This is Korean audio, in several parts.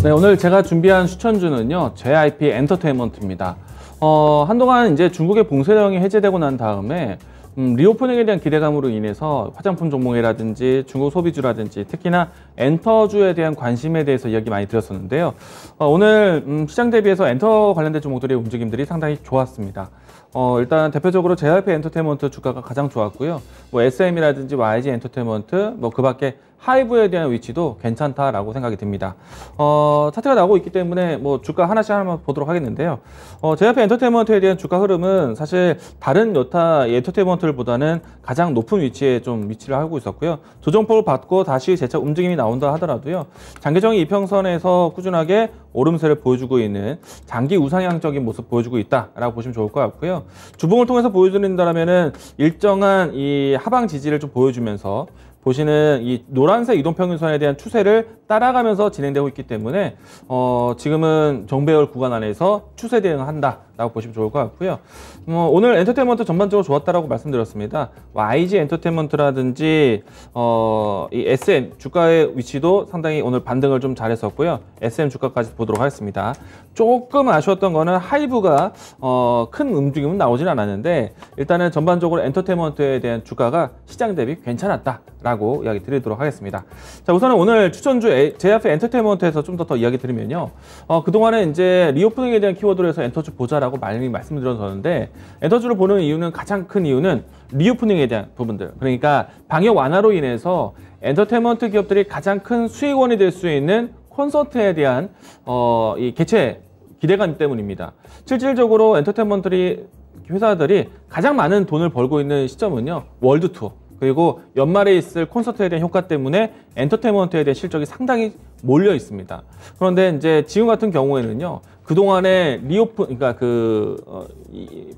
네, 오늘 제가 준비한 추천주는요, JYP 엔터테인먼트입니다. 한동안 이제 중국의 봉쇄령이 해제되고 난 다음에 리오프닝에 대한 기대감으로 인해서 화장품 종목이라든지 중국 소비주라든지 특히나 엔터주에 대한 관심에 대해서 이야기 많이 드렸었는데요. 오늘 시장 대비해서 엔터 관련된 종목들의 움직임들이 상당히 좋았습니다. 일단 대표적으로 JYP 엔터테인먼트 주가가 가장 좋았고요. 뭐 SM이라든지 YG 엔터테인먼트, 뭐 그 밖에 하이브에 대한 위치도 괜찮다라고 생각이 듭니다. 차트가 나오고 있기 때문에 뭐 주가 하나씩 보도록 하겠는데요. JYP 엔터테인먼트에 대한 주가 흐름은 사실 다른 여타 엔터테인먼트보다는 가장 높은 위치에 좀 위치를 하고 있었고요. 조정폭을 받고 다시 재차 움직임이 나온다 하더라도요. 장기적인 이평선에서 꾸준하게 오름세를 보여주고 있는 장기 우상향적인 모습 보여주고 있다라고 보시면 좋을 것 같고요. 주봉을 통해서 보여드린다면은 일정한 이 하방 지지를 좀 보여주면서 보시는 이 노란색 이동평균선에 대한 추세를 따라가면서 진행되고 있기 때문에 지금은 정배열 구간 안에서 추세 대응을 한다라고 보시면 좋을 것 같고요. 오늘 엔터테인먼트 전반적으로 좋았다라고 말씀드렸습니다. YG 엔터테인먼트라든지 이 SM 주가의 위치도 상당히 오늘 반등을 좀 잘했었고요. SM 주가까지 보도록 하겠습니다. 조금 아쉬웠던 거는 하이브가 큰 움직임은 나오진 않았는데 일단은 전반적으로 엔터테인먼트에 대한 주가가 시장 대비 괜찮았다라고 이야기 드리도록 하겠습니다. 자, 우선은 오늘 추천주 JYP 엔터테인먼트에서 좀 더 이야기 드리면요. 그동안에 이제 리오프닝에 대한 키워드로 해서 엔터주 보자라고 많이 말씀드렸었는데 엔터주를 보는 이유는 가장 큰 이유는 리오프닝에 대한 부분들. 그러니까 방역 완화로 인해서 엔터테인먼트 기업들이 가장 큰 수익원이 될 수 있는 콘서트에 대한 이 개최 기대감 때문입니다. 실질적으로 엔터테인먼트 회사들이 가장 많은 돈을 벌고 있는 시점은요. 월드 투어. 그리고 연말에 있을 콘서트에 대한 효과 때문에 엔터테인먼트에 대한 실적이 상당히 몰려 있습니다. 그런데 이제 지금 같은 경우에는요. 그동안에 그러니까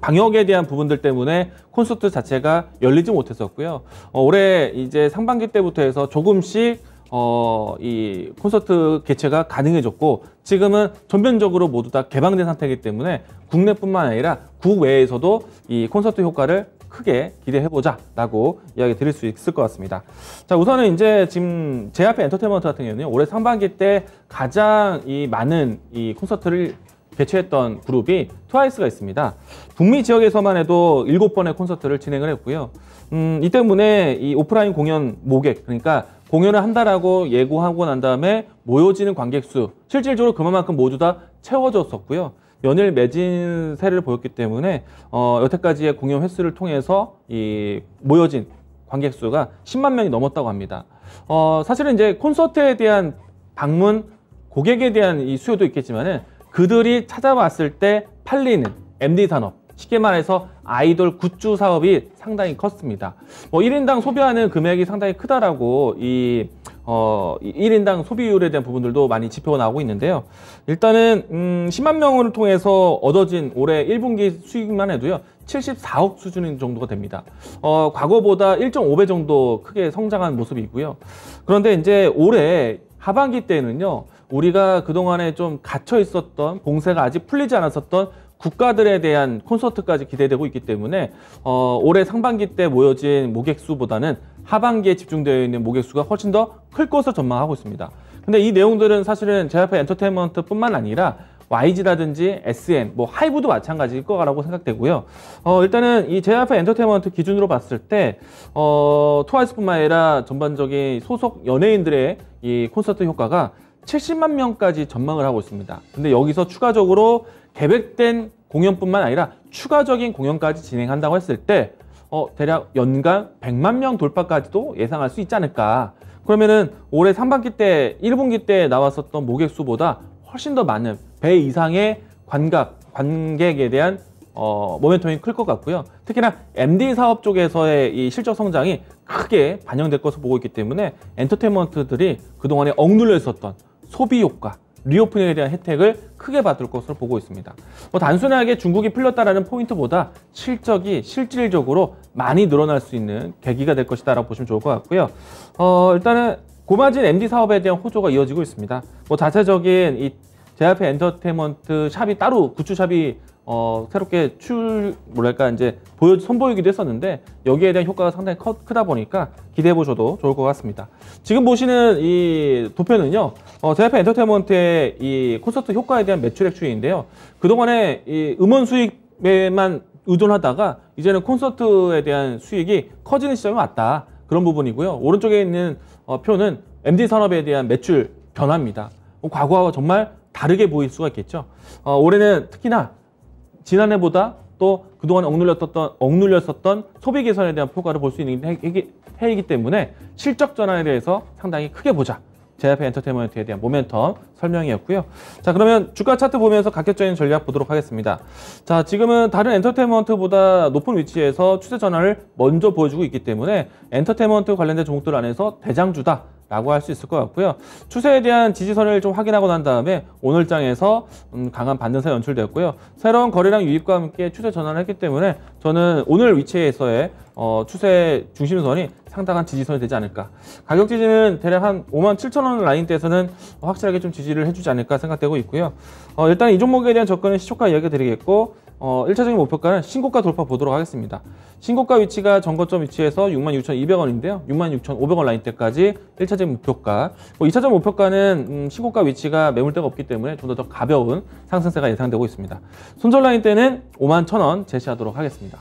방역에 대한 부분들 때문에 콘서트 자체가 열리지 못했었고요. 올해 이제 상반기 때부터 해서 조금씩 이 콘서트 개최가 가능해졌고 지금은 전면적으로 모두 다 개방된 상태이기 때문에 국내뿐만 아니라 국외에서도 이 콘서트 효과를 크게 기대해보자 라고 이야기 드릴 수 있을 것 같습니다. 자, 우선은 이제 지금 JYP 엔터테인먼트 같은 경우는요, 올해 상반기 때 가장 많은 이 콘서트를 개최했던 그룹이 트와이스가 있습니다. 북미 지역에서만 해도 7번의 콘서트를 진행을 했고요. 이 때문에 이 오프라인 공연 모객, 그러니까 공연을 한다라고 예고하고 난 다음에 모여지는 관객 수, 실질적으로 그만큼 모두 다 채워졌었고요. 연일 매진세를 보였기 때문에 여태까지의 공연 횟수를 통해서 이 모여진 관객 수가 10만 명이 넘었다고 합니다. 사실은 이제 콘서트에 대한 방문, 고객에 대한 이 수요도 있겠지만은 그들이 찾아왔을 때 팔리는 MD 산업, 쉽게 말해서 아이돌 굿즈 사업이 상당히 컸습니다. 1인당 소비하는 금액이 상당히 크다라고 이 1인당 소비율에 대한 부분들도 많이 지표가 나오고 있는데요. 일단은 10만 명을 통해서 얻어진 올해 1분기 수익만 해도요. 74억 수준 정도가 됩니다. 과거보다 1.5배 정도 크게 성장한 모습이고요. 그런데 이제 올해 하반기 때는요. 우리가 그동안에 좀 갇혀 있었던 봉쇄가 아직 풀리지 않았었던 국가들에 대한 콘서트까지 기대되고 있기 때문에 올해 상반기 때 모여진 모객 수보다는 하반기에 집중되어 있는 모객 수가 훨씬 더 클 것으로 전망하고 있습니다. 근데 이 내용들은 사실은 JYP 엔터테인먼트 뿐만 아니라 YG라든지 SM, 뭐 하이브도 마찬가지일 거라고 생각되고요. 일단은 이 JYP 엔터테인먼트 기준으로 봤을 때 트와이스뿐만 아니라 전반적인 소속 연예인들의 이 콘서트 효과가 70만 명까지 전망을 하고 있습니다. 근데 여기서 추가적으로 계획된 공연뿐만 아니라 추가적인 공연까지 진행한다고 했을 때 대략 연간 100만 명 돌파까지도 예상할 수 있지 않을까. 그러면은 올해 상반기 때 1분기 때 나왔었던 모객 수보다 훨씬 더 많은 배 이상의 관객에 대한 모멘텀이 클 것 같고요. 특히나 MD 사업 쪽에서의 이 실적 성장이 크게 반영될 것으로 보고 있기 때문에 엔터테인먼트들이 그동안에 억눌려 있었던 소비 효과, 리오프닝에 대한 혜택을 크게 받을 것으로 보고 있습니다. 단순하게 중국이 풀렸다라는 포인트보다 실적이 실질적으로 많이 늘어날 수 있는 계기가 될 것이다 라고 보시면 좋을 것 같고요. 일단은 고마진 MD 사업에 대한 호조가 이어지고 있습니다. 자체적인 이 JYP 엔터테인먼트 샵이 따로 굿즈 샵이 새롭게 뭐랄까 이제 선보이기도 했었는데 여기에 대한 효과가 상당히 크다 보니까 기대해 보셔도 좋을 것 같습니다. 지금 보시는 이 도표는요, JYP 엔터테인먼트의 이 콘서트 효과에 대한 매출액 추이인데요. 그동안에 이 음원 수익에만 의존하다가 이제는 콘서트에 대한 수익이 커지는 시점이 왔다. 그런 부분이고요. 오른쪽에 있는 표는 MD 산업에 대한 매출 변화입니다. 과거와 정말 다르게 보일 수가 있겠죠. 올해는 특히나 지난해보다 또 그동안 억눌렸었던 소비 개선에 대한 효과를 볼 수 있는 해이기 때문에 실적 전환에 대해서 상당히 크게 보자. JYP 엔터테인먼트에 대한 모멘텀 설명이었고요. 자, 그러면 주가 차트 보면서 가격적인 전략 보도록 하겠습니다. 자, 지금은 다른 엔터테인먼트보다 높은 위치에서 추세 전환을 먼저 보여주고 있기 때문에 엔터테인먼트 관련된 종목들 안에서 대장주다 라고 할 수 있을 것 같고요. 추세에 대한 지지선을 좀 확인하고 난 다음에 오늘장에서 강한 반등세 연출되었고요. 새로운 거래량 유입과 함께 추세 전환을 했기 때문에 저는 오늘 위치에서의 추세 중심선이 상당한 지지선이 되지 않을까. 가격 지지는 대략 한 57,000원 라인대에서는 확실하게 좀 지지를 해주지 않을까 생각되고 있고요. 일단 이 종목에 대한 접근은 시초가 이야기 드리겠고 1차적인 목표가는 신고가 돌파 보도록 하겠습니다. 신고가 위치가 전고점 위치에서 66,200원인데요. 66,500원 라인대까지 1차적인 목표가. 2차적 목표가는 신고가 위치가 매물대가 없기 때문에 좀 더 가벼운 상승세가 예상되고 있습니다. 손절 라인대는 51,000원 제시하도록 하겠습니다.